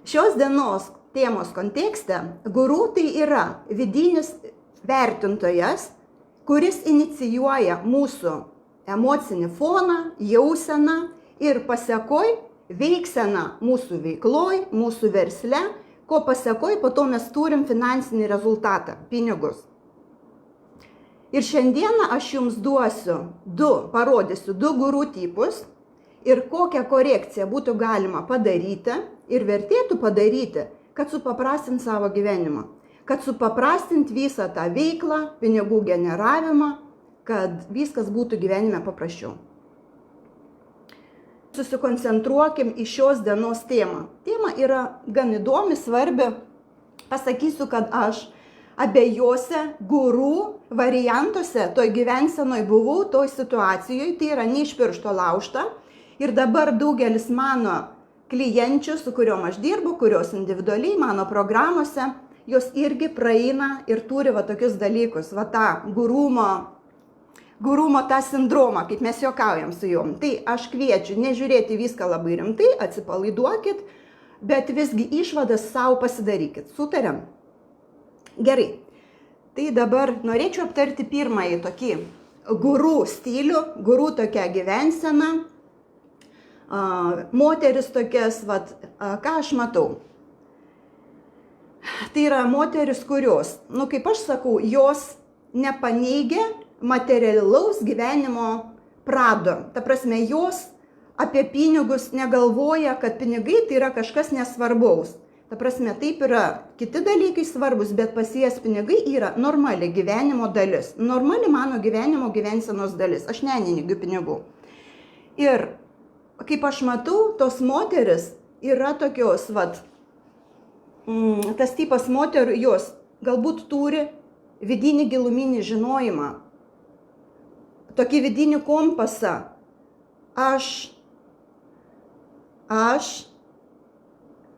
Šios dienos temos kontekste guru tai yra vidinis vertintojas, kuris inicijuoja mūsų emocinį foną, jauseną ir pasekoj veikseną mūsų veikloj, mūsų versle, ko pasekoj po to mes turim finansinį rezultatą, pinigus. Ir šiandieną aš jums parodysiu du guru tipus ir kokią korekciją būtų galima padaryti ir vertėtų padaryti, kad supaprastint savo gyvenimą, kad supaprastint visą tą veiklą, pinigų generavimą, kad viskas būtų gyvenime paprasčiau. Susikoncentruokim į šios dienos temą. Tema yra gan įdomi, svarbi. Pasakysiu, kad aš abiejose guru variantuose toj gyvensenoj buvau, toj situacijoje, tai yra ne iš piršto laužta. Ir dabar daugelis mano klienčių, su kuriuom aš dirbu, kurios individualiai mano programuose, jos irgi praeina ir turi va tokius dalykus, va tą gurumo tą sindromą, kaip mes juokaujam su jom. Tai aš kviečiu nežiūrėti viską labai rimtai, atsipalaiduokit, bet visgi išvadas savo pasidarykit. Sutariam? Gerai. Tai dabar norėčiau aptarti pirmąjį tokį guru stilių, guru tokią gyvenseną, moteris tokias, ką aš matau. Tai yra moteris, kurios, kaip aš sakau, jos nepaneigia materialaus gyvenimo prado. Ta prasme, jos apie pinigus negalvoja, kad pinigai tai yra kažkas nesvarbaus. Ta prasme, taip yra kiti dalykai svarbus, bet pas jas pinigai yra normali gyvenimo dalis. Normali mano gyvensenos dalis. Aš neneigiu pinigų. Ir kaip aš matau, tos moteris yra tokios, tas tipas moterų, jos galbūt turi vidinį giluminį žinojimą, tokį vidinį kompasą. Aš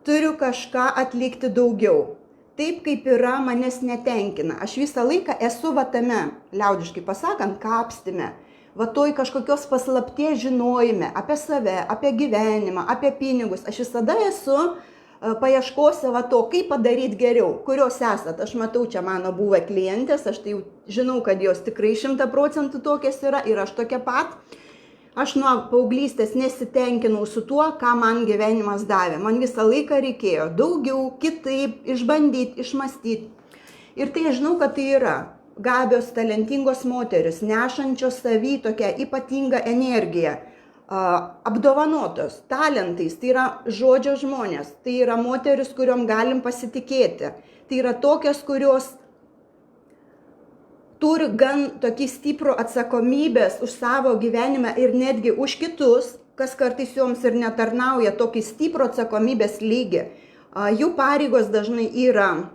turiu kažką atlikti daugiau. Taip kaip yra, manęs netenkina. Aš visą laiką esu tame, liaudiškai pasakant, kapstime. Toj kažkokios paslapties žinojime apie save, apie gyvenimą, apie pinigus. Aš visada esu paieškose to, kaip padaryti geriau. Kurios esat? Aš matau, čia mano buvę klientės, aš tai jau žinau, kad jos tikrai 100% tokias yra ir aš tokia pat. Aš nuo paauglystės nesitenkinau su tuo, ką man gyvenimas davė. Man visą laiką reikėjo daugiau, kitaip, išbandyti, išmastyti. Ir tai žinau, kad tai yra gabios, talentingos moteris, nešančios savy tokią ypatingą energiją, apdovanotos talentais. Tai yra žodžio žmonės, tai yra moteris, kuriuom galim pasitikėti. Tai yra tokios, kurios turi gan tokį stiprų atsakomybės už savo gyvenimą ir netgi už kitus, kas kartais joms ir netarnauja, tokį stiprų atsakomybės lygį. Jų pareigos dažnai yra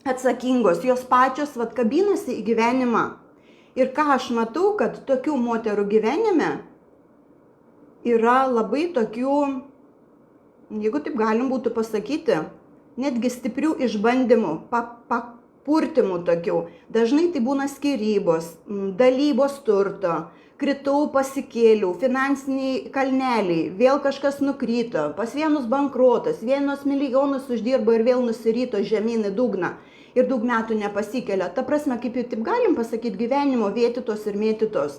atsakingos, jos pačios kabinasi į gyvenimą. Ir ką aš matau, kad tokių moterų gyvenime yra labai tokių, jeigu taip galim būtų pasakyti, netgi stiprių išbandymų, purtimų tokių. Dažnai tai būna skyrybos, dalybos turto, kritau, pasikėliau, finansiniai kalneliai, vėl kažkas nukrito, pas vienus bankrotas, vienos milijonus uždirbo ir vėl nusirito žemyn į dugną ir daug metų nepasikelia. Ta prasme, kaip jau taip galim pasakyti, gyvenimo vėtytos ir mėtytos.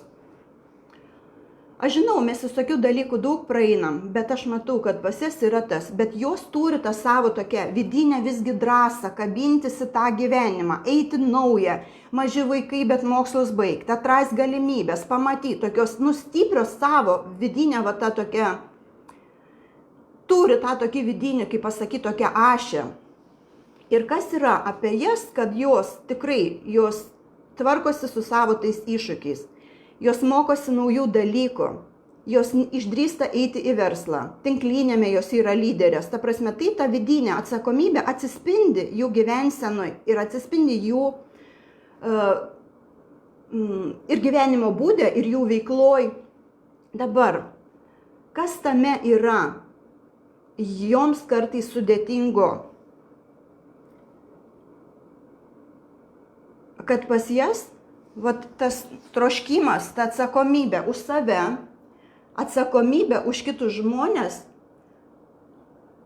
Aš žinau, mes visokių dalykų daug praeinam, bet aš matau, kad pas jas yra tas, bet jos turi tą savo tokią vidinę visgi drąsą, kabintis į tą gyvenimą, eiti naują, maži vaikai, bet mokslus baigti, atras galimybės, pamatyti, tokios stiprios savo vidinę, tą tokią, turi tą tokį vidinį, kaip pasakyti, tokią ašę. Ir kas yra apie jas, kad jos tikrai, jos tvarkosi su savo tais iššūkiais. Jos mokosi naujų dalykų, jos išdrįsta eiti į verslą, tinklinėme jos yra lyderės. Ta prasme, tai ta vidinė atsakomybė atsispindi jų gyvensenoj ir atsispindi jų ir gyvenimo būde, ir jų veikloj. Dabar, kas tame yra joms kartais sudėtingo? Kad pas jas tas troškimas, ta atsakomybė už save, atsakomybė už kitus žmonės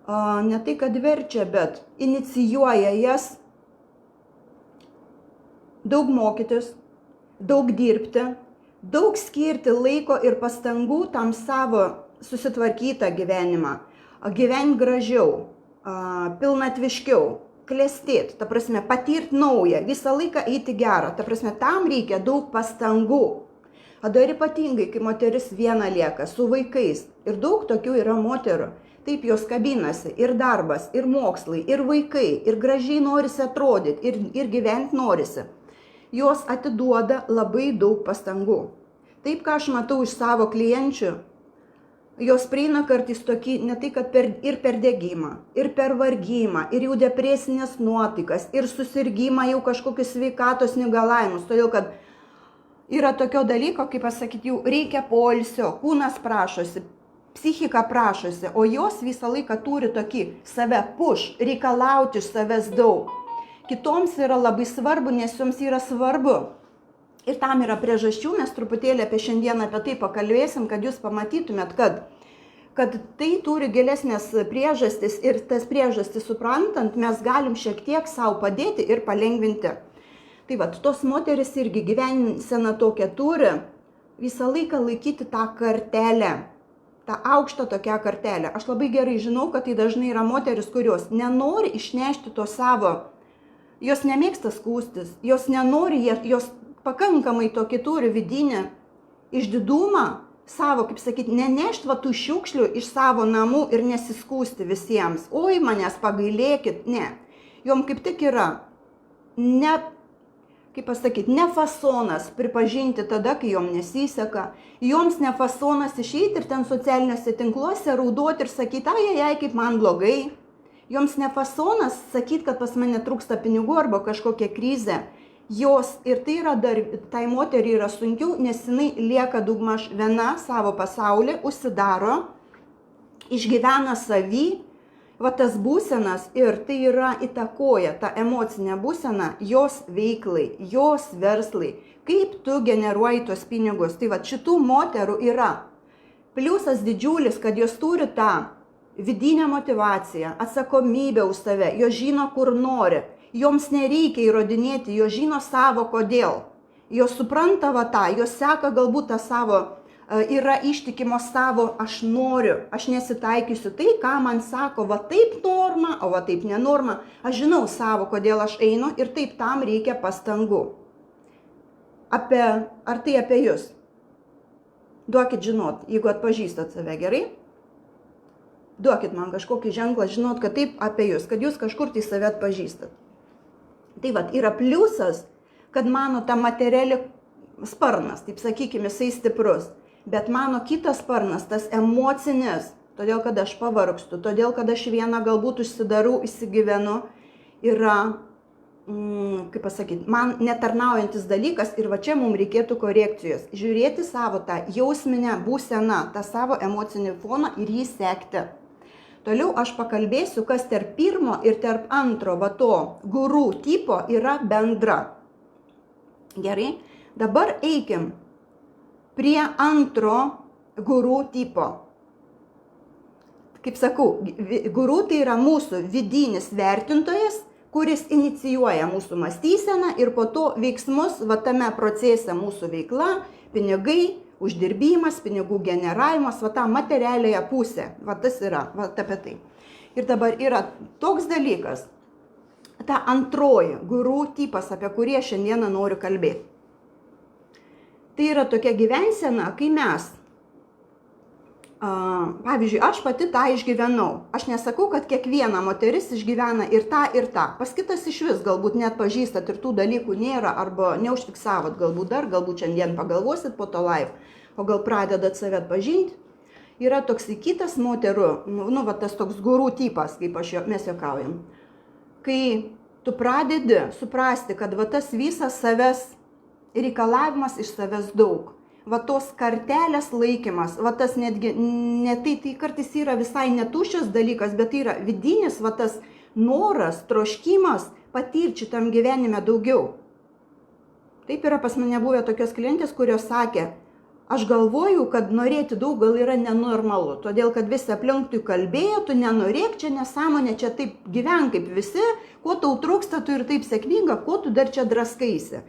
ne tai, kad verčia, bet inicijuoja jas daug mokytis, daug dirbti, daug skirti laiko ir pastangų tam savo susitvarkytą gyvenimą, gyventi gražiau, pilnatviškiau, klestėti, ta prasme, patirti naują, visą laiką eiti gerą, ta prasme, tam reikia daug pastangų. Dar ypatingai, kai moteris viena lieka su vaikais, ir daug tokių yra moterų, taip jos kabinasi, ir darbas, ir mokslai, ir vaikai, ir gražiai norisi atrodyti, ir gyventi norisi. Jos atiduoda labai daug pastangų. Taip, ką aš matau iš savo klienčių, jos prieina kartais tokį, ne tai, kad ir per degimą, ir per vargimą, ir jau depresinės nuotaikas, ir susirgymą, jau kažkokius sveikatos negalavimus, todėl kad yra tokio dalyko, kaip pasakyti, jau reikia poilsio, kūnas prašosi, psichika prašosi, o jos visą laiką turi tokį save push, reikalauti iš savęs daug. Kitoms yra labai svarbu, nes joms yra svarbu. Ir tam yra priežasčių, mes truputėlį apie šiandieną apie tai pakalbėsim, kad jūs pamatytumėt, kad tai turi gilesnės priežastis ir tas priežastis suprantant, mes galim šiek tiek savo padėti ir palengvinti. Tai va, tos moteris irgi gyvenseną tokią turi, visą laiką laikyti tą kartelę, tą aukštą tokią kartelę. Aš labai gerai žinau, kad tai dažnai yra moteris, kurios nenori išnešti to savo, jos nemėgsta skūstis, jos nenori, jos pakankamai tokį turi vidinį išdidumą savo, kaip sakyti, nenešti va tų šiukšlių iš savo namų ir nesiskūsti visiems. Oi, manęs pagailėkit, ne. Jom kaip tik yra ne, kaip pasakyti, ne fasonas pripažinti tada, kai jom nesiseka. Joms ne fasonas išeiti ir ten socialiniuose tinkluose raudoti ir sakyti, ai, kaip man blogai. Joms ne fasonas sakyti, kad pas mane trūksta pinigų arba kažkokia krizė. Jos ir tai yra dar, tai moteriai yra sunkiau, nes jinai lieka daugmaž viena savo pasaulį, užsidaro, išgyvena savį, va tas būsenas ir tai yra įtakoja tą emocinę būseną jos veiklai, jos verslai, kaip tu generuoji tos pinigus. Tai va šitų moterų yra pliusas didžiulis, kad jos turi tą vidinę motyvaciją, atsakomybę už save, jos žino, kur nori. Joms nereikia įrodinėti, jos žino savo kodėl. Jos supranta va tą, jos seka galbūt tą savo, yra ištikimos savo, aš noriu, aš nesitaikysiu tai, ką man sako, va taip norma, o va taip nenorma. Aš žinau savo, kodėl aš einu ir taip tam reikia pastangų. Ar tai apie jūs? Duokit žinot, jeigu atpažįstat save gerai. Duokit man kažkokį ženklą, žinot, kad taip apie jūs, kad jūs kažkur tai save atpažįstat. Tai va, yra pliusas, kad mano ta materiali sparnas, taip sakykime, jisai stiprus, bet mano kitas sparnas, tas emocinis, todėl, kad aš pavargstu, todėl, kad aš vieną galbūt užsidarau, įsigyvenu, yra, kaip pasakyti, man netarnaujantis dalykas ir va čia mums reikėtų korekcijos. Žiūrėti savo tą jausminę būseną, tą savo emocinį foną ir jį sekti. Toliau aš pakalbėsiu, kas tarp pirmo ir tarp antro va to gurų tipo yra bendra. Gerai, dabar eikim prie antro gurų tipo. Kaip sakau, gurų tai yra mūsų vidinis vertintojas, kuris inicijuoja mūsų mąstyseną ir po to veiksmus va tame procese mūsų veikla, pinigai, uždirbimas, pinigų generavimas, va tą materialiąją pusę, va tas yra, va apie tai. Ir dabar yra toks dalykas, ta antroji gurų tipas, apie kurį šiandieną noriu kalbėti. Tai yra tokia gyvensena, kai mes, pavyzdžiui, aš pati tą išgyvenau. Aš nesakau, kad kiekviena moteris išgyvena ir tą. Pas kitas iš vis galbūt net pažįstat ir tų dalykų nėra arba neužfiksavot galbūt šiandien pagalvosit po to live, o gal pradedat save atpažinti. Yra toks kitas moterų, va tas toks gurų tipas, kaip mes juokaujam. Kai tu pradedi suprasti, kad va tas visas savęs reikalavimas iš savęs daug. Va tos kartelės laikymas, va tas netgi, tai kartais yra visai netuščias dalykas, bet tai yra vidinis, va tas noras, troškimas patirti šitam gyvenime daugiau. Taip yra pas mane buvę tokios klientės, kurios sakė, aš galvoju, kad norėti daug gal yra nenormalu, todėl kad visi aplinkui kalbėjo, tu nenorėk, čia nesąmonė, čia taip gyven kaip visi, kuo tau trūksta, tu ir taip sėkminga, kuo tu dar čia draskaisi.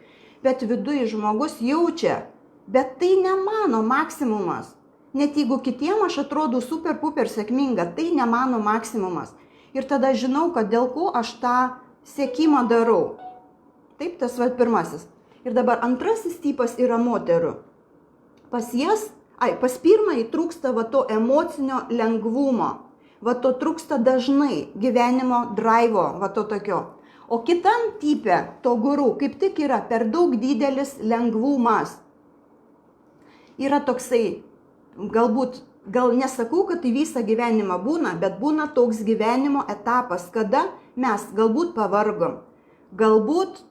Bet viduje žmogus jaučia, bet tai ne mano maksimumas. Net jeigu kitiem aš atrodau super puper sėkminga, tai ne mano maksimumas. Ir tada žinau, kad dėl ko aš tą siekimą darau. Taip, tas pirmasis. Ir dabar antrasis tipas yra moterų. Pas pirmąjį trūksta to emocinio lengvumo. To trūksta dažnai gyvenimo drivo, to tokio. O kitam tipe to guru kaip tik yra per daug didelis lengvumas. Yra toksai, gal nesakau, kad tai visą gyvenimą būna, bet būna toks gyvenimo etapas, kada mes galbūt pavargom, galbūt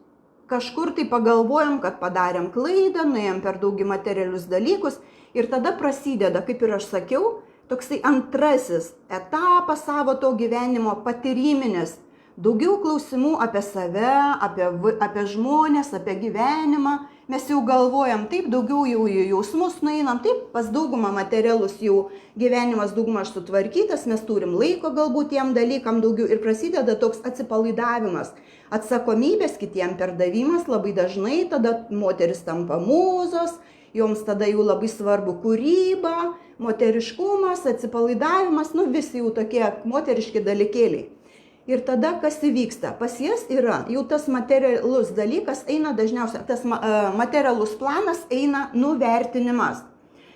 kažkur tai pagalvojom, kad padarėm klaidą, nuėjom per daug materialius dalykus ir tada prasideda, kaip ir aš sakiau, toksai antrasis etapas savo to gyvenimo patyriminis. Daugiau klausimų apie save, apie žmonės, apie gyvenimą. Mes jau galvojam, taip, daugiau jau į jausmus nueinam, taip, pas daugumą materialus jau gyvenimas daugmaž sutvarkytas, mes turim laiko galbūt tiem dalykam daugiau ir prasideda toks atsipalaidavimas. Atsakomybės kitiem perdavimas labai dažnai, tada moteris tampa mūzos, joms tada jau labai svarbu kūryba, moteriškumas, atsipalaidavimas, visi jau tokie moteriški dalykėliai. Ir tada kas įvyksta? Pas jas yra jau tas materialus dalykas eina dažniausiai, tas materialus planas eina nuvertinimas.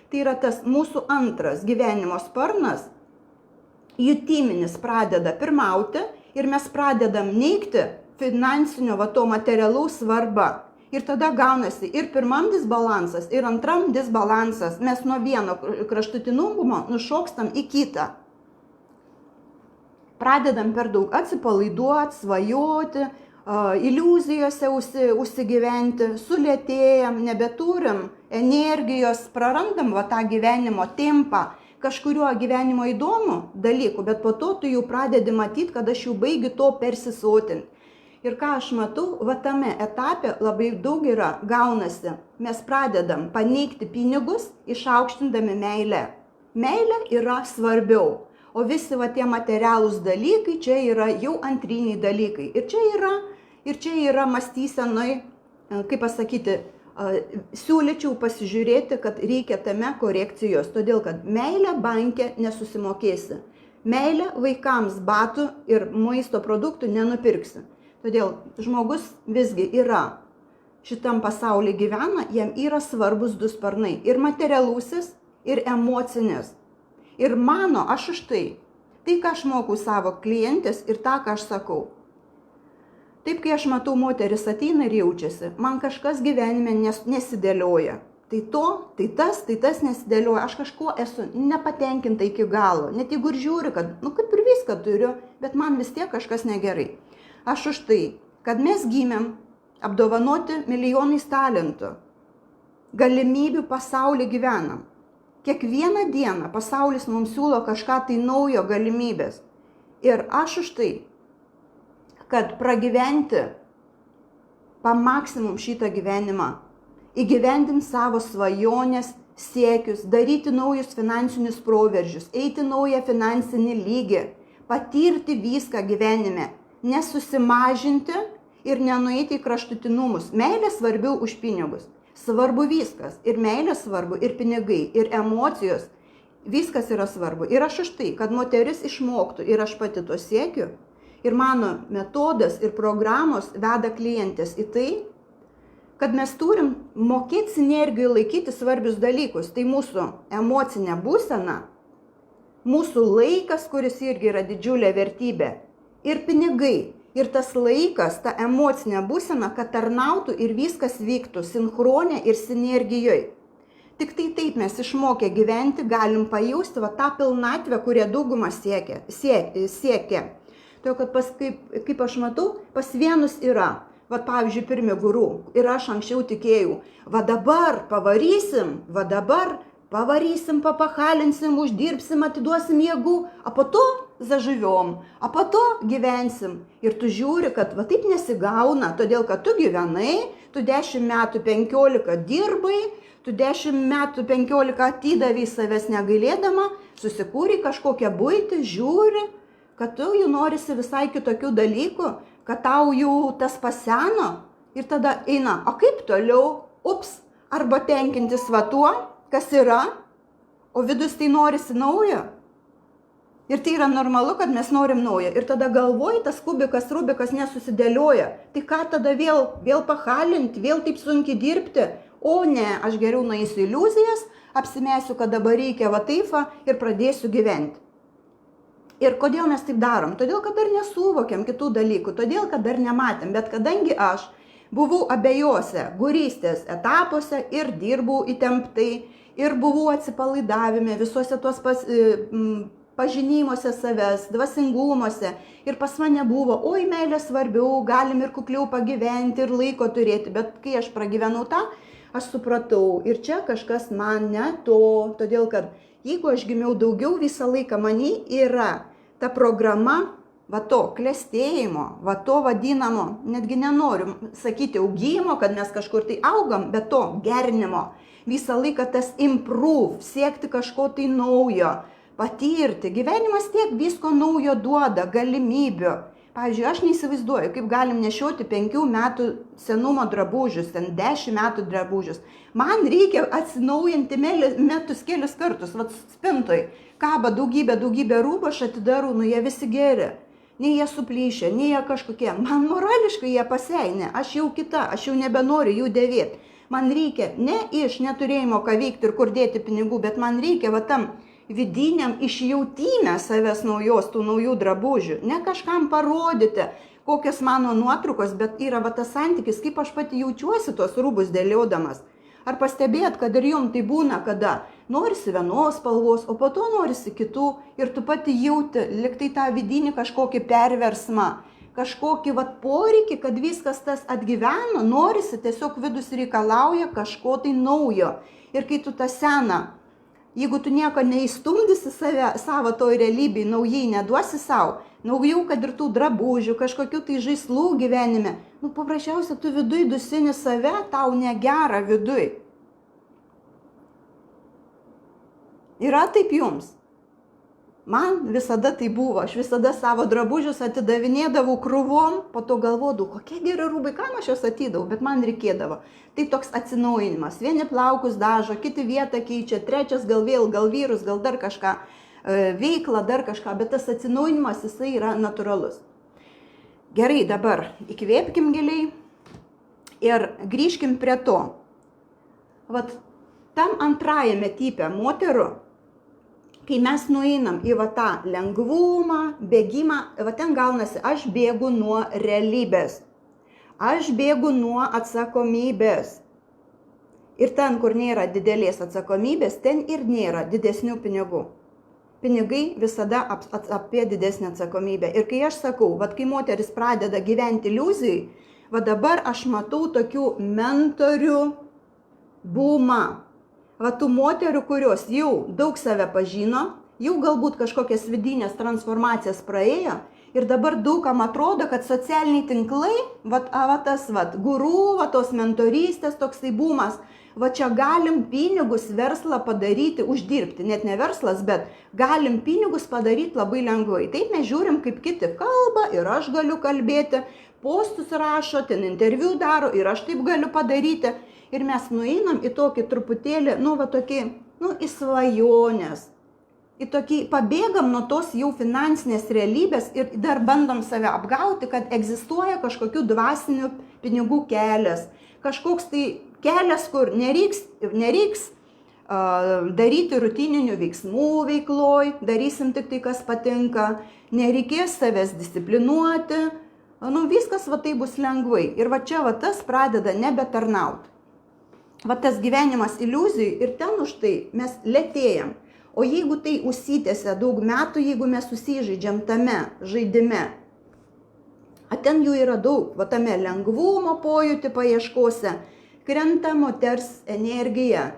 Tai yra tas mūsų antras gyvenimo sparnas, jutiminis pradeda pirmauti ir mes pradedam neigti finansinio to materialaus svarbą. Ir tada gaunasi ir pirmam disbalansas, ir antram disbalansas. Mes nuo vieno kraštutinumo nušokstam į kitą. Pradedam per daug atsipalaiduoti, svajoti, iliuzijose užsigyventi, sulėtėjam, nebeturim energijos, prarandam tą gyvenimo tempą, kažkurio gyvenimo įdomų dalykų, bet po to tu jau pradedi matyti, kad aš jau baigiu to persisotinti. Ir ką aš matau, tame etape labai daug yra gaunasi. Mes pradedam paneigti pinigus, išaukštindami meilę. Meilė yra svarbiau. O visi tie materialūs dalykai, čia yra jau antriniai dalykai. Ir čia yra mąstysenoj, kaip pasakyti, siūlyčiau pasižiūrėti, kad reikia tame korekcijos. Todėl, kad meilę banke nesusimokėsi. Meilę vaikams batų ir maisto produktų nenupirksi. Todėl žmogus visgi yra, šitam pasaulyje gyvena, jam yra svarbus du sparnai. Ir materialusis, ir emocinis. Ir mano, aš už tai, ką aš mokau savo klientės ir tą, ką aš sakau. Taip, kai aš matau, moteris ateina ir jaučiasi, man kažkas gyvenime nesidėlioja. Tai tas nesidėlioja, aš kažkuo esu nepatenkinta iki galo. Net jeigu ir žiūri, kad, kaip ir viską turiu, bet man vis tiek kažkas negerai. Aš už tai, kad mes gimėm apdovanoti milijonais talentų, galimybių pasaulyje gyvenam. Kiekvieną dieną pasaulis mums siūlo kažką tai naujo galimybės. Ir aš už tai, kad pragyventi maksimum šitą gyvenimą, įgyvendinti savo svajonės, siekius, daryti naujus finansinius proveržius, eiti naują finansinį lygį, patirti viską gyvenime, nesusimažinti ir nenueiti į kraštutinumus. Meilė svarbiau už pinigus. Svarbu viskas, ir meilė svarbu, ir pinigai, ir emocijos, viskas yra svarbu. Ir aš už tai, kad moteris išmoktų, ir aš pati to siekiu, ir mano metodas ir programos veda klientės į tai, kad mes turim mokėti sinergijoje laikyti svarbius dalykus. Tai mūsų emocinė būsena, mūsų laikas, kuris irgi yra didžiulė vertybė, ir pinigai. Ir tas laikas, ta emocinė būsena, kad tarnautų ir viskas vyktų sinchronė ir sinergijoje. Tik tai taip mes išmokę gyventi galim pajausti tą pilnatvę, kurią dauguma siekia. Todėl, kad kaip aš matau, pas vienus yra, pavyzdžiui, pirmi guru, ir aš anksčiau tikėjau, dabar pavarysim, papachalinsim, uždirbsim, atiduosim jėgų, o po to zažuviom, o po to gyvensim. Ir tu žiūri, kad taip nesigauna, todėl kad tu gyvenai, tu 10 metų, 15 dirbai, tu 10 metų, 15 atidavai savęs negailėdama, susikūrė kažkokią buitį, žiūri, kad tu jau norisi visai kitokių dalykų, kad tau jau tas paseno ir tada eina, o kaip toliau, arba tenkintis va tuo, kas yra, o vidus tai norisi naujo. Ir tai yra normalu, kad mes norim naujo. Ir tada galvoj tas kubikas, rubikas nesusidėlioja. Tai ką tada vėl pahalinti, vėl taip sunkiai dirbti? O ne, aš geriau nueisiu iliuzijas, apsimesiu, kad dabar reikia va taip ir pradėsiu gyventi. Ir kodėl mes taip darom? Todėl, kad dar nesuvokiam kitų dalykų, todėl, kad dar nematėm. Bet kadangi aš buvau abiejose gurystės etapuose ir dirbau įtemptai, ir buvau atsipalaidavime visuose tuos pažinimuose savęs, dvasingumuose. Ir pas mane buvo, oi, meilė svarbiau, galim ir kukliau pagyventi ir laiko turėti. Bet kai aš pragyvenau tą, aš supratau, ir čia kažkas man ne to. Todėl, kad jeigu aš gimiau daugiau, visą laiką many yra ta programa, va to klestėjimo, va to vadinamo, netgi nenoriu sakyti augimo, kad mes kažkur tai augam, bet to gerinimo. Visą laiką tas improve, siekti kažko tai naujo, patirti. Gyvenimas tiek visko naujo duoda, galimybių. Pavyzdžiui, aš neįsivaizduoju, kaip galim nešioti 5 metų senumo drabužius, ten 10 metų drabužius. Man reikia atsinaujinti metus kelius kartus, vat spintoj. Kaba daugybė rūbų, aš atidarau, jie visi geri. Nei jie suplyšę, nei jie kažkokie. Man morališkai jie paseinė, aš jau kita, aš jau nebenoriu jų dėvėti. Man reikia ne iš neturėjimo ką veikti ir kur dėti pinigų, bet man reikia va tam vidiniam išjautime savęs naujos, tų naujų drabužių. Ne kažkam parodyti, kokios mano nuotraukos, bet yra va tas santykis, kaip aš pati jaučiuosi tuos rūbus dėliodamas. Ar pastebėt, kad ir jum tai būna, kada norisi vienos spalvos, o po to norisi kitų ir tu pati jauti, liktai tą vidinį kažkokį perversmą, kažkokį vat poreikį, kad viskas tas atgyveno, norisi, tiesiog vidus reikalauja kažko tai naujo. Ir kai tu tą seną, jeigu tu nieko neįstumdysi savo toj realybėj, naujai neduosi savo, naujų, kad ir tų drabužių, kažkokių tai žaislų gyvenime, paprasčiausia, tu viduj dusini save, tau negera viduj. Yra taip jums? Man visada tai buvo, aš visada savo drabužius atidavinėdavau krūvom, po to galvodavau, kokie geri rūbai, kam aš juos atidavau, bet man reikėdavo. Tai toks atsinaujinimas, vieni plaukus dažo, kiti vietą keičia, trečias gal vyrus, gal dar kažką, veiklą, dar kažką, bet tas atsinaujinimas jisai yra natūralus. Gerai, dabar įkvėpkim giliai ir grįžkim prie to. Vat tam antrajame tipe moterų, kai mes nueinam į va tą lengvumą, bėgimą, va ten gaunasi, aš bėgu nuo realybės. Aš bėgu nuo atsakomybės. Ir ten, kur nėra didelės atsakomybės, ten ir nėra didesnių pinigų. Pinigai visada apie didesnę atsakomybę. Ir kai aš sakau, va kai moteris pradeda gyventi iliuzijai, va dabar aš matau tokių mentorių bumą. Va tų moterų, kurios jau daug save pažino, jau galbūt kažkokias vidinės transformacijas praėjo ir dabar daugam atrodo, kad socialiniai tinklai, tas guru, tos mentorystės, toksai bumas, va čia galim pinigus verslą padaryti, uždirbti, net ne verslas, bet galim pinigus padaryti labai lengvai. Taip mes žiūrim, kaip kiti kalba ir aš galiu kalbėti, postus rašo, ten interviu daro ir aš taip galiu padaryti. Ir mes nueinam į tokį truputėlį, į svajonės. Į tokį pabėgam nuo tos jau finansinės realybės ir dar bandom save apgauti, kad egzistuoja kažkokių dvasinių pinigų kelias. Kažkoks tai kelias, kur nereiks daryti rutininių veiksmų veikloj, darysim tik tai, kas patinka, nereikės savęs disciplinuoti, viskas va tai bus lengvai. Ir va čia va tas pradeda nebetarnauti. Va tas gyvenimas iliuzijų ir ten už tai mes lėtėjam. O jeigu tai užsitęsia daug metų, jeigu mes susižaidžiam tame žaidime, ten jų yra daug, va tame lengvumo pojūtį paieškose, krenta moters energija,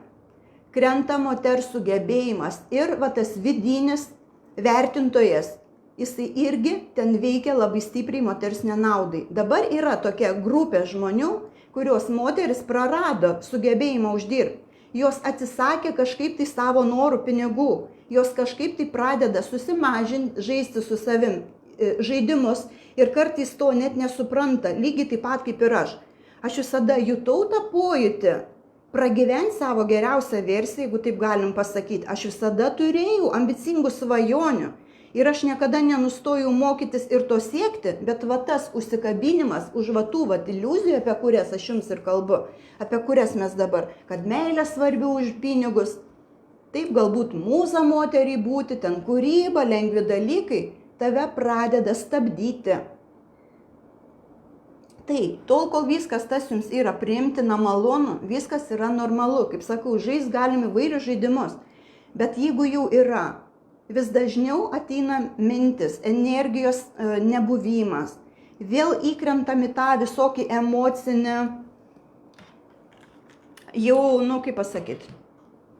krenta moters sugebėjimas ir va tas vidinis vertintojas, jisai irgi ten veikia labai stipriai moters nenaudai. Dabar yra tokia grupė žmonių, kurios moteris prarado sugebėjimą uždirbti. Jos atsisakė kažkaip tai savo norų pinigų. Jos kažkaip tai pradeda susimažinti, žaisti su savim žaidimus ir kartais to net nesupranta, lygiai taip pat kaip ir aš. Aš visada jutau tą pojūtį, pragyventi savo geriausią versiją, jeigu taip galim pasakyti. Aš visada turėjau ambicingų svajonių ir aš niekada nenustojau mokytis ir to siekti, bet va tas užsikabinimas už va tų iliuzijų, apie kurias aš jums ir kalbu, apie kurias mes dabar, kad meilė svarbiau už pinigus, taip galbūt mūza moteriai būti, ten kūryba, lengvi dalykai, tave pradeda stabdyti. Taip, tol kol viskas tas jums yra priimtina, malonu, viskas yra normalu. Kaip sakau, žais galim įvairius žaidimus. Bet jeigu jau yra, vis dažniau ateina mintis, energijos nebuvimas, vėl įkrentam į tą visokį emocinį, jau, kaip pasakyti,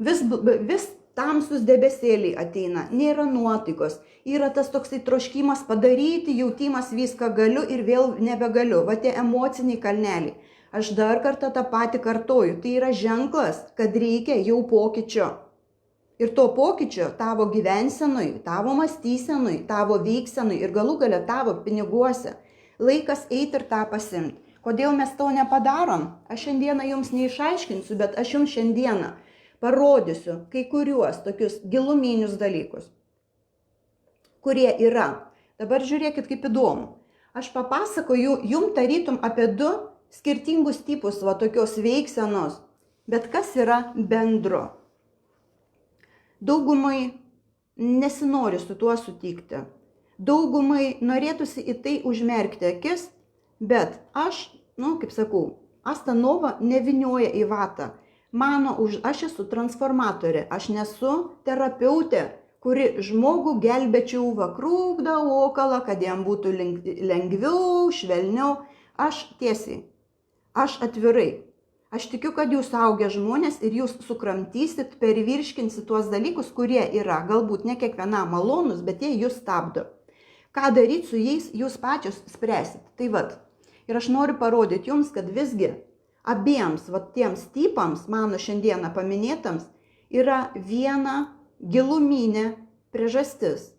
vis tamsus debesėliai ateina, nėra nuotaikos, yra tas toksai troškimas padaryti, jautimas viską galiu ir vėl nebegaliu, va tie emociniai kalneliai. Aš dar kartą tą patį kartoju, tai yra ženklas, kad reikia jau pokyčio. Ir to pokyčio tavo gyvensenui, tavo mąstysenui, tavo veiksenui ir galų gale tavo piniguose. Laikas eiti ir tą pasimti. Kodėl mes to nepadarom? Aš šiandieną jums neišaiškinsiu, bet aš jums šiandieną parodysiu kai kuriuos tokius giluminius dalykus, kurie yra. Dabar žiūrėkit, kaip įdomu. Aš papasakoju jum tarytum apie du skirtingus tipus va tokios veiksenos, bet kas yra bendro? Daugumai nesinori su tuo sutikti. Daugumai norėtųsi į tai užmerkti akis, bet aš, kaip sakau, Astanova nevinioja į vatą. Aš esu transformatorė, aš nesu terapeutė, kuri žmogų gelbėčiau vakrūkdą okalą, kad jam būtų lengviau, švelniau. Aš tiesiai, aš atvirai. Aš tikiu, kad jūs augę žmonės ir jūs sukramtysit, pervirškinsit tuos dalykus, kurie yra galbūt ne kiekvienam malonus, bet jie jūs stabdo. Ką daryti su jais, jūs pačios spręsit. Tai vat. Ir aš noriu parodyti jums, kad visgi abiems tiems tipams, mano šiandieną paminėtams, yra viena giluminė priežastis.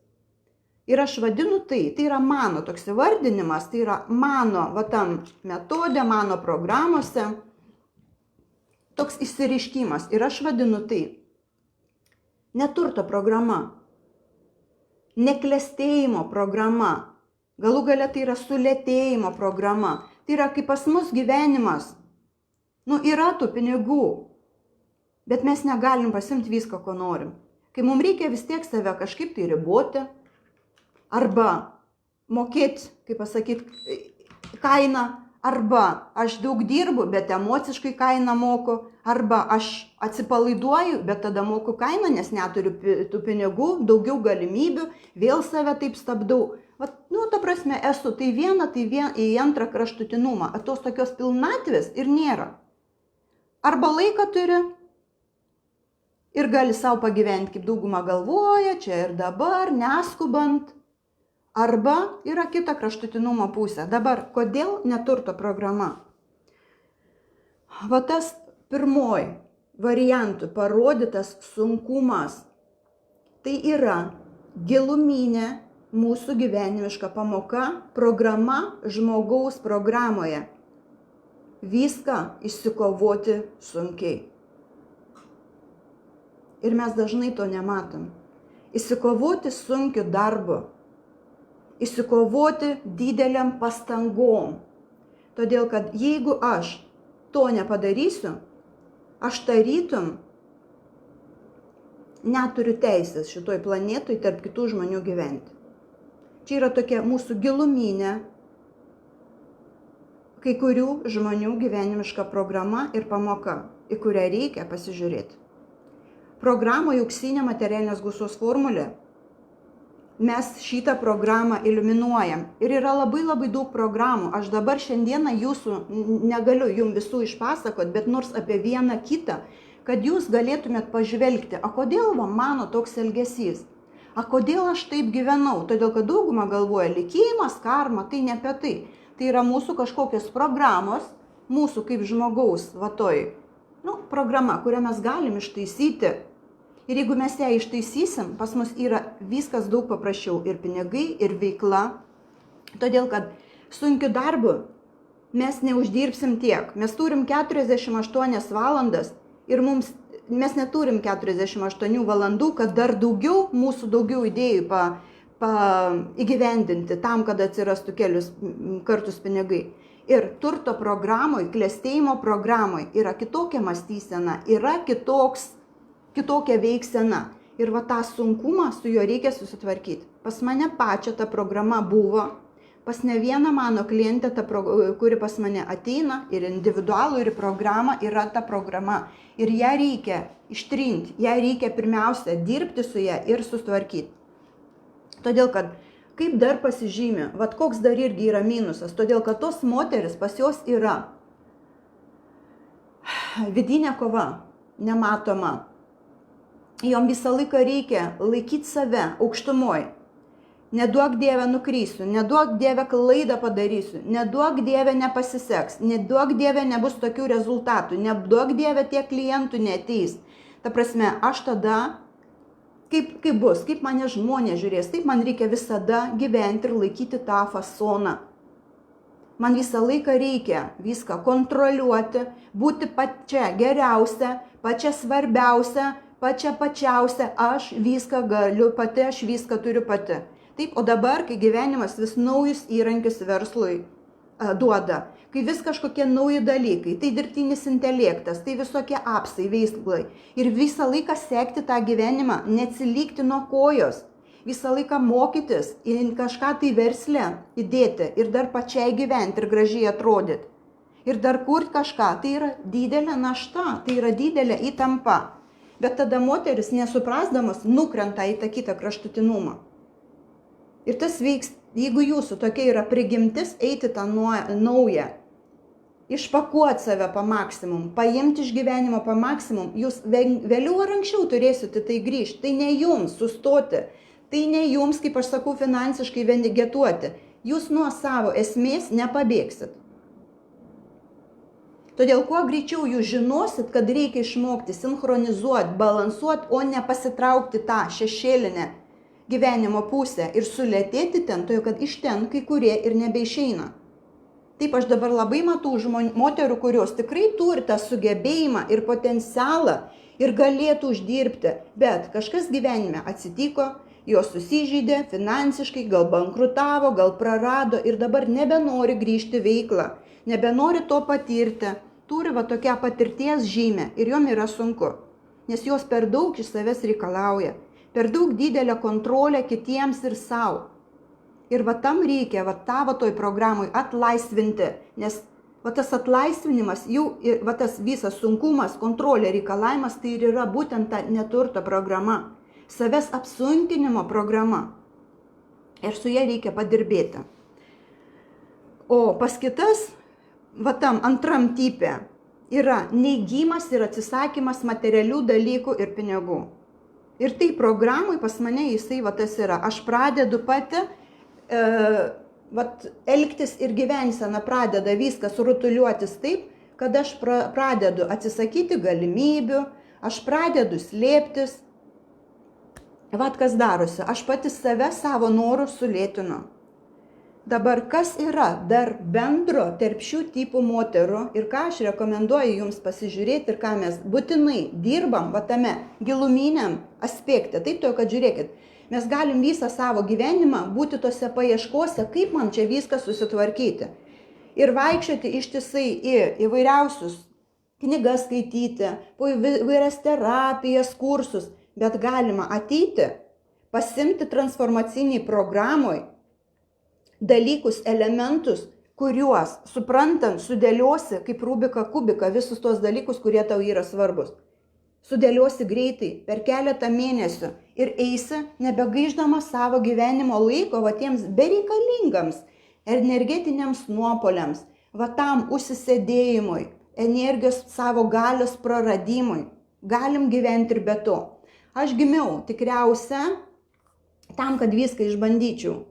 Ir aš vadinu tai yra mano toks įvardinimas, tai yra mano tam metode, mano programuose, toks išsireiškimas. Ir aš vadinu tai neturto programa, neklestėjimo programa, galų gale tai yra sulėtėjimo programa. Tai yra kaip pas mus gyvenimas. Yra tų pinigų, bet mes negalim pasimti viską, ko norim. Kai mums reikia vis tiek save kažkaip tai riboti, arba mokėti, kaip pasakyti, kainą, arba aš daug dirbu, bet emociškai kainą moku, arba aš atsipalaiduoju, bet tada moku kainą, nes neturiu tų pinigų, daugiau galimybių, vėl save taip stabdau. Ta prasme, esu tai viena į antrą kraštutinumą, tos tokios pilnatvės ir nėra. Arba laiką turi ir gali savo pagyventi, kaip dauguma galvoja, čia ir dabar, neskubant. Arba yra kita kraštutinumo pusė. Dabar, kodėl neturto programa? Tas pirmoj variantų parodytas sunkumas, tai yra giluminė mūsų gyvenimiška pamoka, programa žmogaus programoje. Viską išsikovoti sunkiai. Ir mes dažnai to nematom. Išsikovoti sunkiu darbu. Išsikovoti dideliam pastangom. Todėl, kad jeigu aš to nepadarysiu, aš tarytum neturiu teisės šitoj planetoj tarp kitų žmonių gyventi. Čia yra tokia mūsų giluminė, kai kurių žmonių gyvenimiška programa ir pamoka, į kurią reikia pasižiūrėti. Programoje auksinė materialinės gausos formulė. Mes šitą programą iliuminuojam. Ir yra labai daug programų. Aš dabar šiandieną jūsų negaliu jums visų išpasakoti, bet nors apie vieną kitą, kad jūs galėtumėt pažvelgti, kodėl mano toks elgesys? Kodėl aš taip gyvenau? Todėl, kad dauguma galvoja, likimas, karma, tai ne apie tai. Tai yra mūsų kažkokios programos, mūsų kaip žmogaus, programa, kurią mes galim ištaisyti. Ir jeigu mes ją ištaisysim, pas mus yra viskas daug paprasčiau. Ir pinigai, ir veikla. Todėl, kad sunkiu darbu mes neuždirbsim tiek. Mes turim 48 valandas ir mes neturim 48 valandų, kad dar mūsų daugiau idėjų įgyvendinti tam, kad atsirastų kelius kartus pinigai. Ir turto programoj, klestėjimo programoj yra kitokia mąstysena, yra kitokia veiksena. Ir va tą sunkumą su juo reikia susitvarkyti. Pas mane pačią ta programa buvo, pas ne vieną mano klientę, kuri pas mane ateina, ir individualų, ir programą, yra ta programa. Ir ją reikia ištrinti, ją reikia pirmiausia dirbti su ją ir susitvarkyti. Todėl, kad kaip dar pasižymi, vat koks dar irgi yra minusas, todėl, kad tos moteris pas jos yra vidinė kova, nematoma. Jom visą laiką reikia laikyti save aukštumoj. Neduok Dieve nukrysiu, neduok Dieve klaidą padarysiu, neduok Dieve nepasiseks, neduok Dieve nebus tokių rezultatų, neduok Dieve tiek klientų neateis. Ta prasme, aš tada, kaip bus, kaip mane žmonės žiūrės, taip man reikia visada gyventi ir laikyti tą fasoną. Man visą laiką reikia viską kontroliuoti, būti pačia geriausia, pačia svarbiausia, pačiausia, aš viską galiu pati, aš viską turiu pati. Taip, o dabar, kai gyvenimas vis naujus įrankius verslui duoda, kai vis kažkokie nauji dalykai, tai dirbtinis intelektas, tai visokie apsai, veiklai. Ir visą laiką sekti tą gyvenimą, neatsilikti nuo kojos, visą laiką mokytis, į kažką tai versle įdėti ir dar pačiai gyventi ir gražiai atrodyti. Ir dar kurti kažką, tai yra didelė našta, tai yra didelė įtampa. Bet tada moteris, nesuprasdamas, nukrenta į tą kitą kraštutinumą. Ir tas veiks, jeigu jūsų tokia yra prigimtis, eiti tą naują, išpakuoti save pa maksimum, paimti iš gyvenimo pa maksimum, jūs vėliau ar anksčiau turėsite tai grįžti. Tai ne jums sustoti, tai ne jums, kaip aš sakau, finansiškai vegetuoti. Jūs nuo savo esmės nepabėgsit. Todėl kuo greičiau jūs žinosit, kad reikia išmokti sinchronizuoti, balansuoti, o ne pasitraukti tą šešėlinę gyvenimo pusę ir sulėtėti ten, todėl kad iš ten kai kurie ir nebeišeina. Taip aš dabar labai matau moterų, kurios tikrai turi tą sugebėjimą ir potencialą ir galėtų uždirbti, bet kažkas gyvenime atsitiko, jos susižeidė finansiškai, gal bankrutavo, gal prarado ir dabar nebenori grįžti veiklą, nebenori to patirti, turi va tokią patirties žymę ir jom yra sunku, nes jos per daug iš savęs reikalauja. Per daug didelę kontrolę kitiems ir savo. Ir va tam reikia, va tą va toj programui atlaisvinti, nes va tas atlaisvinimas, va tas visas sunkumas, kontrolė, reikalavimas, tai ir yra būtent ta neturto programa, savęs apsunkinimo programa. Ir su ja reikia padirbėti. O pas kitas, va tam antram tipė, yra neigimas ir atsisakymas materialių dalykų ir pinigų. Ir tai programui pas mane jisai va tas yra. Aš pradedu pati elgtis ir gyvensena pradeda viskas rutuliuotis taip, kad aš pradedu atsisakyti galimybių, aš pradedu slėptis. Vat kas darosi, aš pati save savo norų sulėtinu. Dabar kas yra dar bendro tarp šių tipų moterų ir ką aš rekomenduoju jums pasižiūrėti ir ką mes būtinai dirbam va tame giluminiam aspekte. Taip, to, kad žiūrėkit, mes galim visą savo gyvenimą būti tose paieškose, kaip man čia viską susitvarkyti. Ir vaikščioti ištisai į įvairiausius knygas skaityti, po įvairias terapijas, kursus, bet galima ateiti, pasimti transformaciniai programoj dalykus, elementus, kuriuos, suprantant, sudėliosi kaip Rubiko kubiką visus tos dalykus, kurie tau yra svarbus. Sudėliosi greitai, per keletą mėnesių ir eisi, nebegaiždama savo gyvenimo laiko va tiems bereikalingams energetiniams nuopoliams, va tam užsisėdėjimui, energijos savo galios praradimui. Galim gyventi ir be to. Aš gimiau tikriausia tam, kad viską išbandyčiau.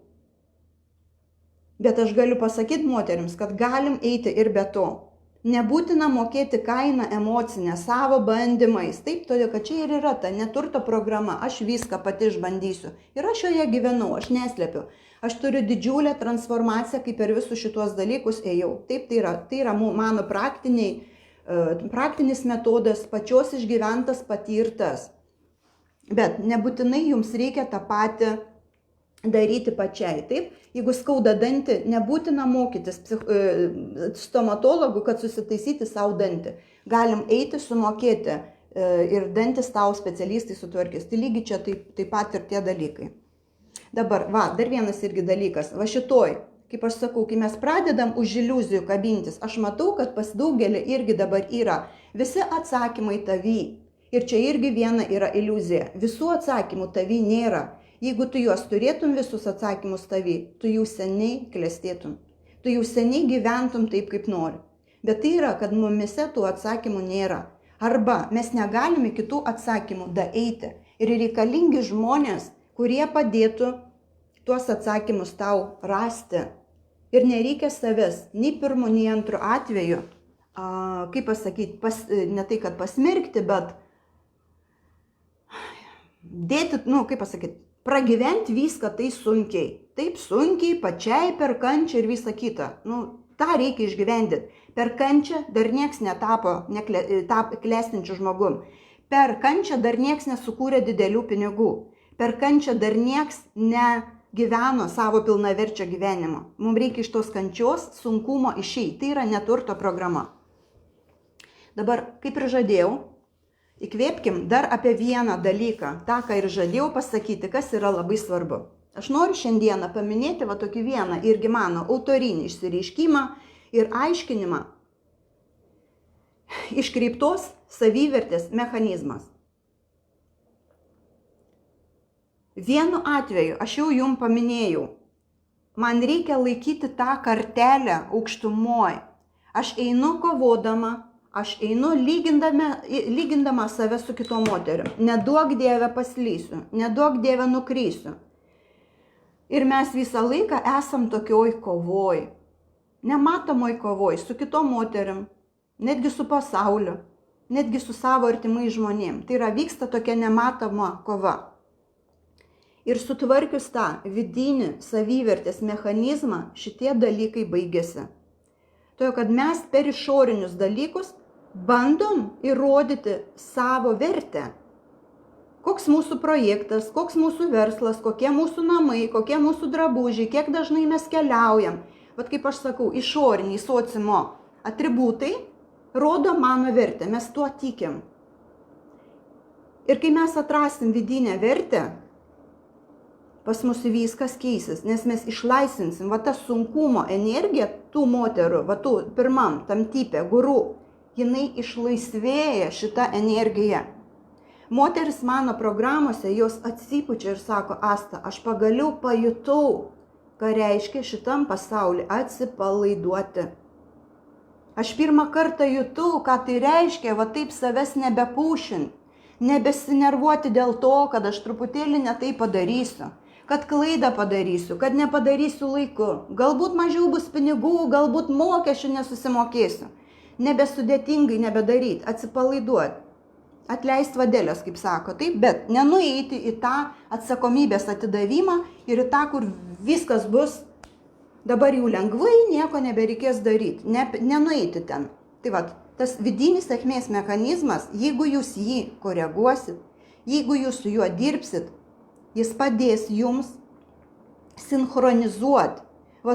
Bet aš galiu pasakyti moterims, kad galim eiti ir be to. Nebūtina mokėti kainą emocinę savo bandymais. Taip, todėl, kad čia ir yra ta neturto programa. Aš viską pati išbandysiu. Ir aš joje gyvenu, aš neslepiu. Aš turiu didžiulę transformaciją, kaip per visus šitos dalykus ėjau. Taip, tai yra mano praktinis metodas, pačios išgyventas, patirtas. Bet nebūtinai jums reikia tą patį daryti pačiai. Taip, jeigu skauda dantį, nebūtina mokytis stomatologų, kad susitaisyti savo dantį. Galim eiti, sumokėti ir dantis tau specialistai sutvarkys. Tai lygiai čia taip pat ir tie dalykai. Dabar, dar vienas irgi dalykas. Va šitoj, kaip aš sakau, kai mes pradedam už iliuzijų kabintis, aš matau, kad pas daugelį irgi dabar yra visi atsakymai tavy. Ir čia irgi viena yra iliuzija. Visų atsakymų tavy nėra. Jeigu tu juos turėtum visus atsakymus tavy, tu jau seniai klestėtum. Tu jau seniai gyventum taip, kaip nori. Bet tai yra, kad mumise tų atsakymų nėra. Arba mes negalime kitų atsakymų daeiti. Ir reikalingi žmonės, kurie padėtų tuos atsakymus tau rasti. Ir nereikia savęs, nei pirmo, nei antro atveju, kaip pasakyti, ne tai, kad pasmerkti, bet dėti, kaip pasakyti, pragyventi viską tai sunkiai. Taip sunkiai, pačiai per kančią ir visą kitą. tą reikia išgyvendinti. Per kančią dar nieks netapo klestinčių žmogum. Per kančią dar nieks nesukūrė didelių pinigų. Per kančią dar nieks negyveno savo pilnaverčio gyvenimo. Mums reikia iš tos kančios sunkumo išeiti. Tai yra neturto programa. Dabar, kaip ir žadėjau, įkvėpkim dar apie vieną dalyką, tą, ką ir žadėjau pasakyti, kas yra labai svarbu. Aš noriu šiandieną paminėti tokį vieną irgi mano autorinį išsireiškimą ir aiškinimą. Iškreiptos savivertės mechanizmas. Vienu atveju, aš jau jums paminėjau, man reikia laikyti tą kartelę aukštumoj. Aš einu kovodama, aš einu lygindama save su kitom moterim. Neduok Dieve paslysiu, neduok Dieve nukrysiu. Ir mes visą laiką esam tokioj kovoj, nematomoj kovoj su kitom moterim, netgi su pasauliu, netgi su savo artimai žmonėm. Tai yra vyksta tokia nematoma kova. Ir sutvarkius tą vidinį savivertės mechanizmą, šitie dalykai baigėsi. Todėl, kad mes per išorinius dalykus bandom įrodyti savo vertę. Koks mūsų projektas, koks mūsų verslas, kokie mūsų namai, kokie mūsų drabužiai, kiek dažnai mes keliaujam. Vat kaip aš sakau, išoriniai sociumo atributai rodo mano vertę, mes tuo tikim. Ir kai mes atrasim vidinę vertę, pas mus viskas keisis, nes mes išlaisvinsim tą sunkumo energiją tų moterų, tų pirmam, tam tipė, guru, jinai išlaisvėja šitą energiją. Moteris mano programuose, jos atsipučia ir sako, Asta, aš pagaliau pajutau, ką reiškia šitam pasauliu atsipalaiduoti. Aš pirmą kartą jutau, ką tai reiškia, taip savęs nebepūšint, nebesinervuoti dėl to, kad aš truputėlį ne tai padarysiu, kad klaidą padarysiu, kad nepadarysiu laiku, galbūt mažiau bus pinigų, galbūt mokesčių nesusimokėsiu. Nebesudėtingai nebedaryti, atsipalaiduoti. Atleisti vadelės, kaip sako, taip, bet nenueiti į tą atsakomybės atidavimą ir į tą, kur viskas bus dabar jau lengvai, nieko nebereikės daryti, nenueiti ten. Tai tas vidinis sėkmės mechanizmas, jeigu jūs jį koreguosit, jeigu jūs su juo dirbsit, jis padės jums sinchronizuoti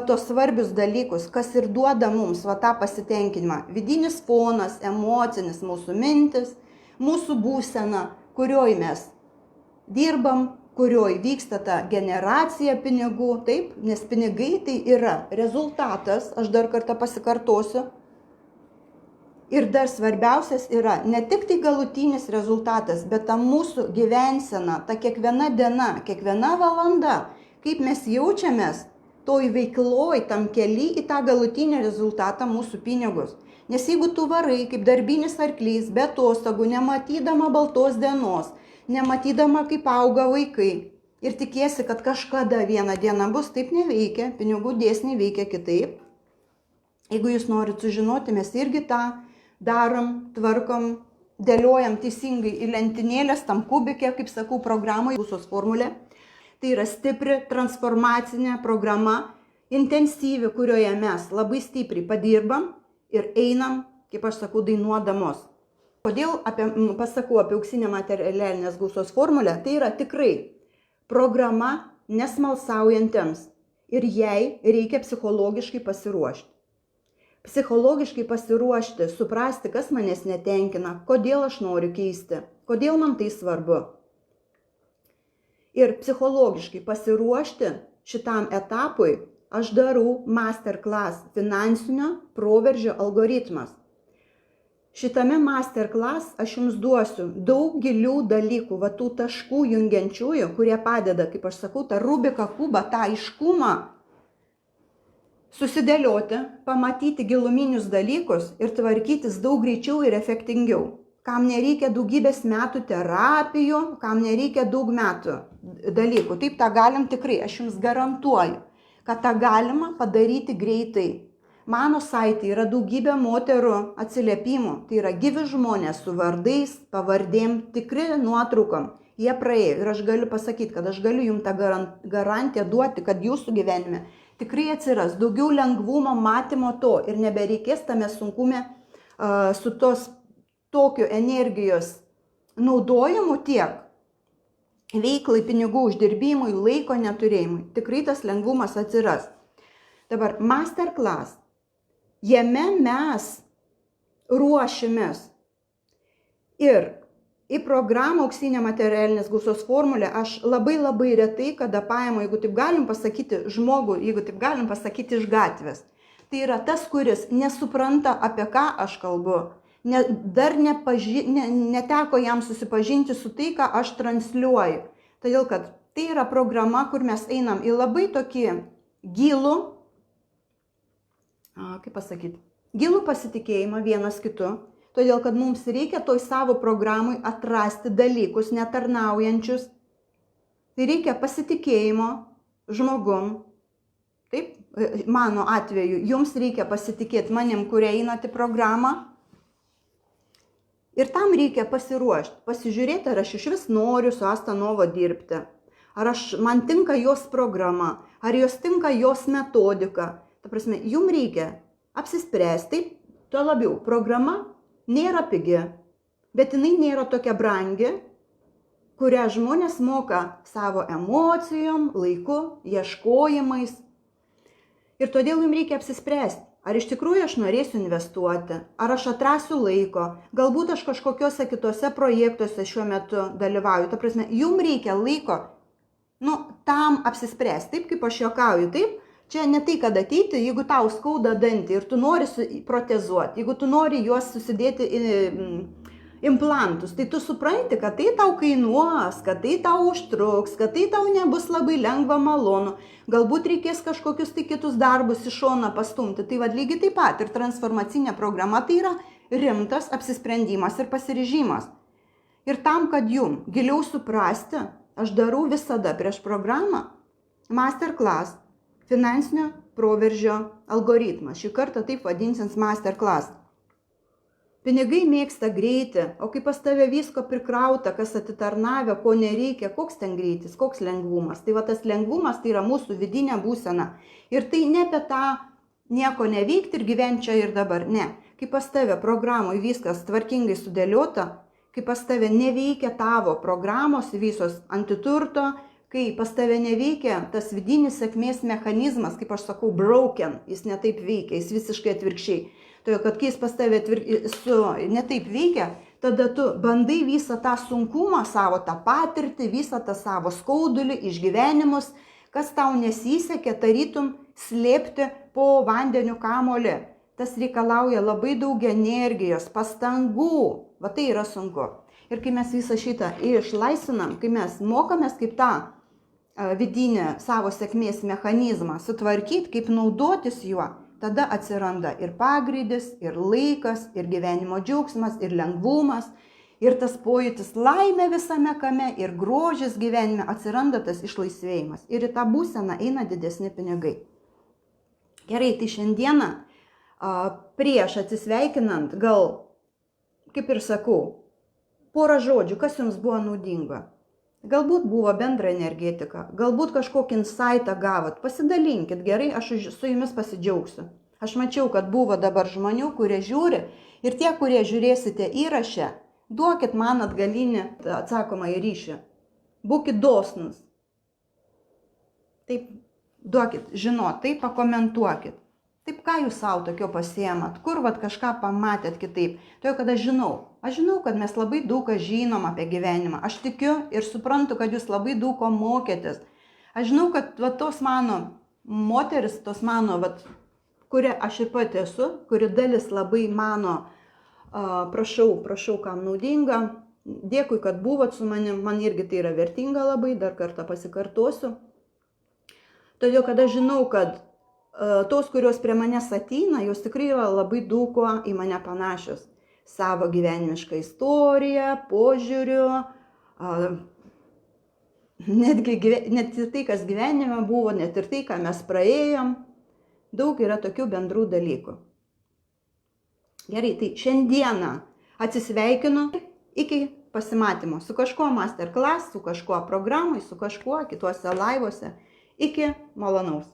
tos svarbius dalykus, kas ir duoda mums tą pasitenkinimą. Vidinis fonas, emocinis mūsų mintis, mūsų būsena, kurioj mes dirbam, kurioj vyksta ta generacija pinigų, taip, nes pinigai tai yra rezultatas, aš dar kartą pasikartosiu. Ir dar svarbiausias yra ne tik tai galutinis rezultatas, bet ta mūsų gyvensena, ta kiekviena diena, kiekviena valanda, kaip mes jaučiamės toj veikloj, tam kely į tą galutinį rezultatą mūsų pinigus. Nes jeigu tu varai kaip darbinis arklys, be atostogų, nematydama baltos dienos, nematydama kaip auga vaikai ir tikiesi, kad kažkada vieną dieną bus, taip neveikia, pinigų dėsniai veikia kitaip. Jeigu jūs norit sužinoti, mes irgi tą darom, tvarkom, dėliojam teisingai į lentynėlės, tam kubike, kaip sakau, programai, Gusos formulė. Tai yra stipri transformacinė programa, intensyvi, kurioje mes labai stipriai padirbam ir einam, kaip aš sakau, dainuodamos. Kodėl pasakau apie auksinę materialinės gausos formulę? Tai yra tikrai programa nesmalsaujantiems ir jai reikia psichologiškai pasiruošti. Psichologiškai pasiruošti, suprasti, kas manęs netenkina, kodėl aš noriu keisti, kodėl man tai svarbu. Ir psichologiškai pasiruošti šitam etapui aš darau masterclass finansinio proveržio algoritmas. Šitame masterclass aš jums duosiu daug gilių dalykų, va tų taškų jungiančiųjų, kurie padeda, kaip aš sakau, tą Rubiko kubą, tą aiškumą susidėlioti, pamatyti giluminius dalykus ir tvarkytis daug greičiau ir efektingiau. Kam nereikia daugybės metų terapijų, kam nereikia daug metų dalykų. Taip tą galim tikrai, aš jums garantuoju, kad tą galima padaryti greitai. Mano saitė yra daugybė moterų atsiliepimų, tai yra gyvi žmonės su vardais, pavardėm, tikri nuotraukom. Jie praėjo ir aš galiu pasakyti, kad aš galiu jums tą garantiją duoti, kad jūsų gyvenime tikrai atsiras daugiau lengvumo, matymo to ir nebereikės tame sunkume su tos tokio energijos naudojimu tiek veiklai, pinigų uždirbimui, laiko neturėjimui. Tikrai tas lengvumas atsiras. Dabar masterclass. Jame mes ruošimės ir į programą auksinę materialinės gausos formulę aš labai retai, kada paimu, jeigu taip galim pasakyti, žmogų, jeigu taip galim pasakyti, iš gatvės. Tai yra tas, kuris nesupranta, apie ką aš kalbu. Dar neteko jam susipažinti su tai, ką aš transliuoju. Todėl, kad tai yra programa, kur mes einam į labai tokį gilų, gilų pasitikėjimą vienas kitu. Todėl, kad mums reikia toj savo programai atrasti dalykus netarnaujančius. Tai reikia pasitikėjimo žmogum. Taip, mano atveju, jums reikia pasitikėti manim, kurie einate programą. Ir tam reikia pasiruošti, pasižiūrėti, ar aš iš vis noriu su Asta Novo dirbti. Ar man tinka jos programa, ar jos tinka jos metodika. Ta prasme, jums reikia apsispręsti, tuo labiau, programa nėra pigi, bet jinai nėra tokia brangi, kurią žmonės moka savo emocijom, laiku, ieškojimais. Ir todėl jums reikia apsispręsti, ar iš tikrųjų aš norėsiu investuoti, ar aš atrasiu laiko, galbūt aš kažkokiuose kitose projektuose šiuo metu dalyvauju. Ta prasme, jums reikia laiko, tam apsispręsti, taip kaip aš juokauju, taip. Čia ne tai, kad ateiti, jeigu tau skauda dantį ir tu nori protezuoti, jeigu tu nori juos susidėti implantus, tai tu supranti, kad tai tau kainuos, kad tai tau užtruks, kad tai tau nebus labai lengva, malonu. Galbūt reikės kažkokius tai kitus darbus iš šoną pastumti. Tai vad lygiai taip pat ir transformacinė programa tai yra rimtas apsisprendimas ir pasiryžimas. Ir tam, kad jum giliau suprasti, aš darau visada prieš programą masterclass. Finansinio proveržio algoritmas. Šį kartą taip vadinsins masterclass. Pinigai mėgsta greitį, o kai pas tave visko prikrauta, kas atitarnavę, ko nereikia, koks ten greitis, koks lengvumas. Tai va tas lengvumas tai yra mūsų vidinė būsena. Ir tai ne apie tą nieko neveikti ir gyventi čia ir dabar. Ne. Kai pas tave programoje viskas tvarkingai sudėliota, kai pas tave neveikia tavo programos visos antiturto, kai pas tave neveikia tas vidinis sėkmės mechanizmas, kaip aš sakau, broken, jis netaip veikia, jis visiškai atvirkščiai. Todėl, kad kai jis pas tave netaip veikia, tada tu bandai visą tą sunkumą savo, tą patirtį, visą tą savo skaudulį, išgyvenimus, kas tau nesisekė, tarytum slėpti po vandeniu kamuolį. Tas reikalauja labai daug energijos, pastangų, va tai yra sunku. Ir kai mes visą šitą išlaisvinam, kai mes mokomės kaip tą vidinį savo sėkmės mechanizmą sutvarkyti, kaip naudotis juo, tada atsiranda ir pagreidis, ir laikas, ir gyvenimo džiaugsmas, ir lengvumas, ir tas pojūtis laimė visame kame, ir grožis gyvenime, atsiranda tas išlaisvėjimas. Ir į tą būseną eina didesni pinigai. Gerai, tai šiandieną Prieš atsisveikinant, gal, kaip ir sakau, porą žodžių, kas jums buvo naudinga. Galbūt buvo bendra energetika, galbūt kažkokį insightą gavot, pasidalinkit, gerai, aš su jumis pasidžiaugsiu. Aš mačiau, kad buvo dabar žmonių, kurie žiūri ir tie, kurie žiūrėsite įrašę, duokit man atgalinį atsakomą į ryšį. Būkit dosnus. Taip, duokit, žinot, taip pakomentuokit. Taip, ką jūs savo tokio pasiemat, kur vat kažką pamatėt kitaip. Todėl, kad aš žinau, kad mes labai daug ką žinom apie gyvenimą. Aš tikiu ir suprantu, kad jūs labai daug ko mokėtės. Aš žinau, kad vat, tos mano moteris, tos mano, vat, kuria aš ir pati esu, kuri dalis labai mano, prašau, kam naudinga. Dėkui, kad buvot su manim, man irgi tai yra vertinga labai, dar kartą pasikartosiu. Todėl, kad aš žinau, kad tos, kurios prie manęs ateina, jos tikrai yra labai daug ko į mane panašios. Savo gyvenimišką istoriją, požiūriu, net ir tai, kas gyvenime buvo, net ir tai, ką mes praėjom. Daug yra tokių bendrų dalykų. Gerai, tai šiandieną atsisveikinu iki pasimatymo. Su kažkuo masterclass, su kažkuo programai, su kažkuo kituose laivuose. Iki malonaus.